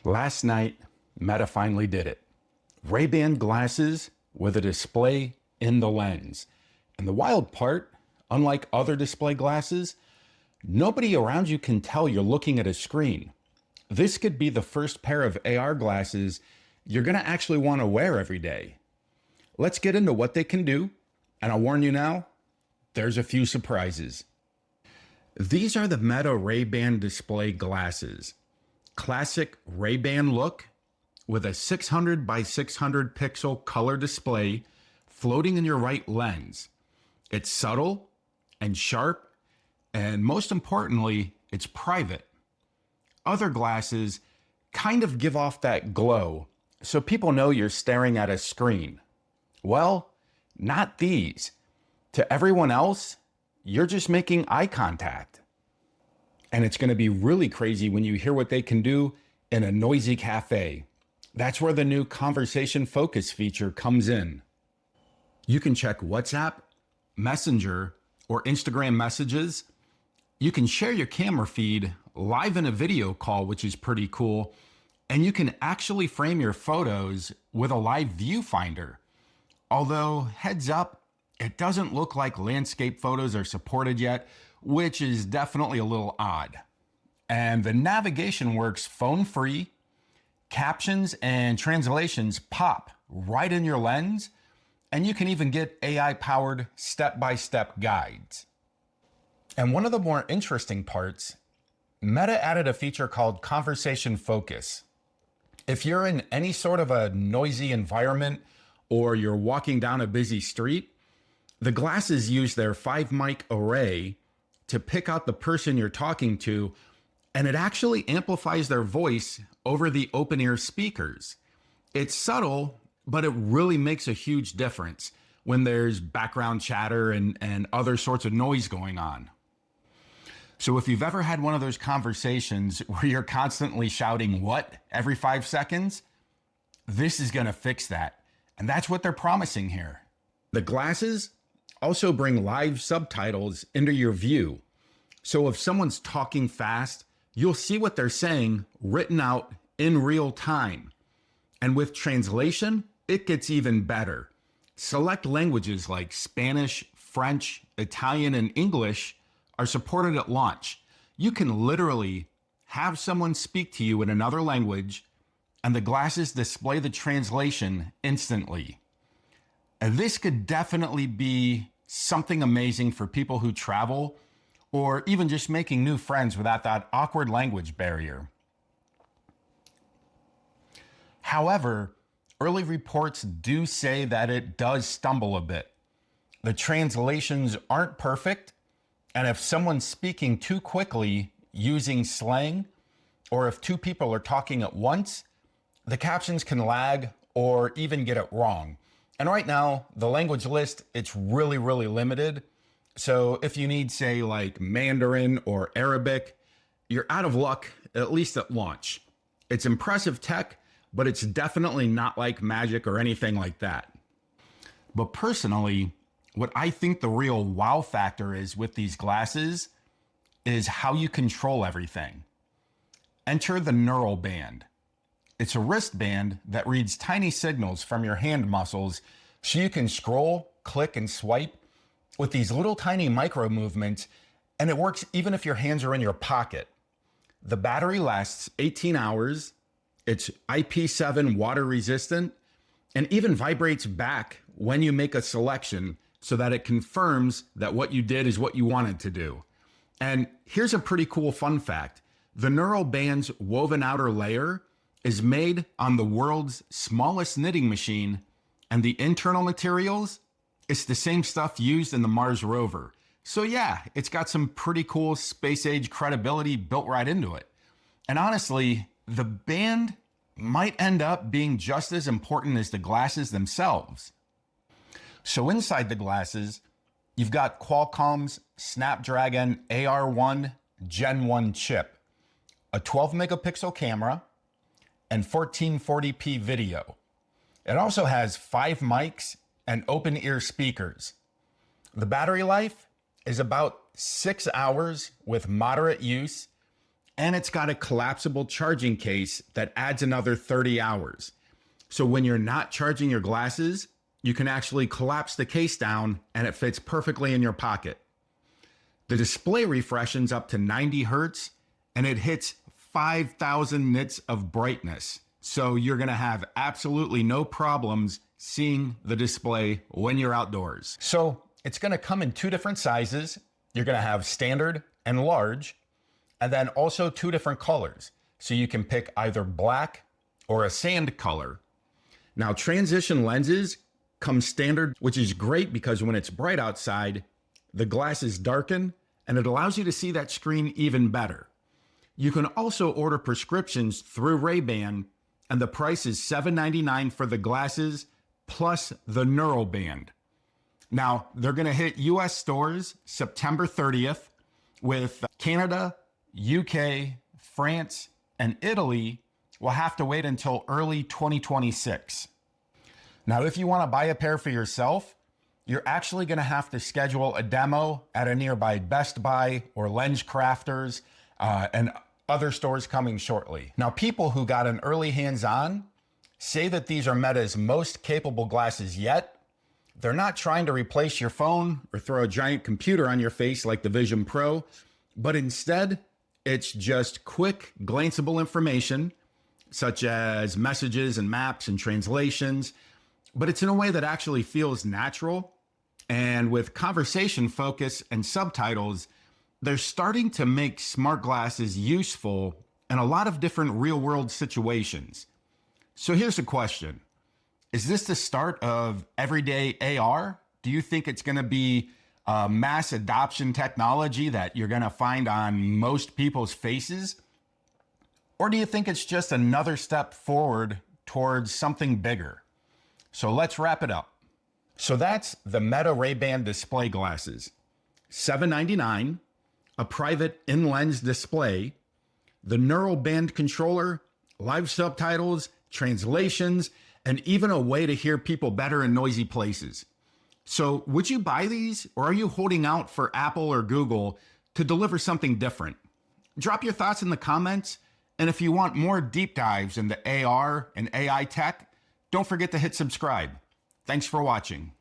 Last night, Meta finally did it. Ray-Ban glasses with a display in the lens. And the wild part, unlike other display glasses, nobody around you can tell you're looking at a screen. This could be the first pair of AR glasses you're going to actually want to wear every day. Let's get into what they can do, and I'll warn you now, there's a few surprises. These are the Meta Ray-Ban display glasses. Classic Ray-Ban look with a 600 by 600 pixel color display floating in your right lens. It's subtle and sharp, and most importantly, it's private. Other glasses kind of give off that glow, so people know you're staring at a screen. Well, not these. To everyone else, you're just making eye contact. And it's going to be really crazy when you hear what they can do in a noisy cafe. That's where the new conversation focus feature comes in. You can check WhatsApp, Messenger, or Instagram messages. You can share your camera feed live in a video call, which is pretty cool. And you can actually frame your photos with a live viewfinder. Although, heads up, it doesn't look like landscape photos are supported yet, which is definitely a little odd. And the navigation works phone-free. Captions and translations pop right in your lens, and you can even get AI-powered step-by-step guides. And one of the more interesting parts, Meta added a feature called Conversation Focus. If you're in any sort of a noisy environment or you're walking down a busy street, the glasses use their 5-mic array to pick out the person you're talking to, and it actually amplifies their voice over the open-ear speakers. It's subtle, but it really makes a huge difference when there's background chatter and other sorts of noise going on. So if you've ever had one of those conversations where you're constantly shouting "what" every 5 seconds, this is going to fix that. And that's what they're promising here. The glasses also bring live subtitles into your view. So if someone's talking fast, you'll see what they're saying written out in real time. And with translation, it gets even better. Select languages like Spanish, French, Italian, and English are supported at launch. You can literally have someone speak to you in another language, and the glasses display the translation instantly. And this could definitely be something amazing for people who travel, or even just making new friends without that awkward language barrier. However, early reports do say that it does stumble a bit. The translations aren't perfect, and if someone's speaking too quickly using slang, or if two people are talking at once, the captions can lag or even get it wrong. And right now, the language list, it's really limited. So if you need, say, like Mandarin or Arabic, you're out of luck, at least at launch. It's impressive tech, but it's definitely not like magic or anything like that. But personally, what I think the real wow factor is with these glasses is how you control everything. Enter the neural band. It's a wristband that reads tiny signals from your hand muscles so you can scroll, click, and swipe with these little tiny micro movements, and it works even if your hands are in your pocket. The battery lasts 18 hours, it's IP7 water resistant, and even vibrates back when you make a selection so that it confirms that what you did is what you wanted to do. And here's a pretty cool fun fact. The neural band's woven outer layer is made on the world's smallest knitting machine, and the internal materials, it's the same stuff used in the Mars Rover. So yeah, it's got some pretty cool space-age credibility built right into it. And honestly, the band might end up being just as important as the glasses themselves. So inside the glasses, you've got Qualcomm's Snapdragon AR1 Gen 1 chip, a 12 megapixel camera, and 1440p video. It also has 5 mics and open ear speakers. The battery life is about 6 hours with moderate use, And it's got a collapsible charging case that adds another 30 hours. So when you're not charging your glasses, you can actually collapse the case down and it fits perfectly in your pocket. The display refreshes up to 90 hertz and it hits 5,000 nits of brightness. So you're gonna have absolutely no problems seeing the display when you're outdoors. So it's gonna come in two different sizes. You're gonna have standard and large, and then also two different colors. So you can pick either black or a sand color. Now, transition lenses come standard, which is great because when it's bright outside, the glasses darken and it allows you to see that screen even better. You can also order prescriptions through Ray-Ban, and the price is $7.99 for the glasses plus the neural band. Now, they're going to hit US stores September 30th, with Canada, UK, France, and Italy will have to wait until early 2026. Now, if you want to buy a pair for yourself, you're actually going to have to schedule a demo at a nearby Best Buy or Lens Crafters and other stores coming shortly. Now, people who got an early hands-on say that these are Meta's most capable glasses yet. They're not trying to replace your phone or throw a giant computer on your face like the Vision Pro, but instead, it's just quick, glanceable information, such as messages and maps and translations, but it's in a way that actually feels natural. And with conversation focus and subtitles, they're starting to make smart glasses useful in a lot of different real-world situations. So here's a question. Is this the start of everyday AR? Do you think it's going to be a mass adoption technology that you're going to find on most people's faces? Or do you think it's just another step forward towards something bigger? So let's wrap it up. So that's the Meta Ray-Ban display glasses. $7.99, a private in-lens display, the neural band controller, live subtitles, translations, and even a way to hear people better in noisy places. So would you buy these, or are you holding out for Apple or Google to deliver something different? Drop your thoughts in the comments, and if you want more deep dives into AR and AI tech, don't forget to hit subscribe. Thanks for watching.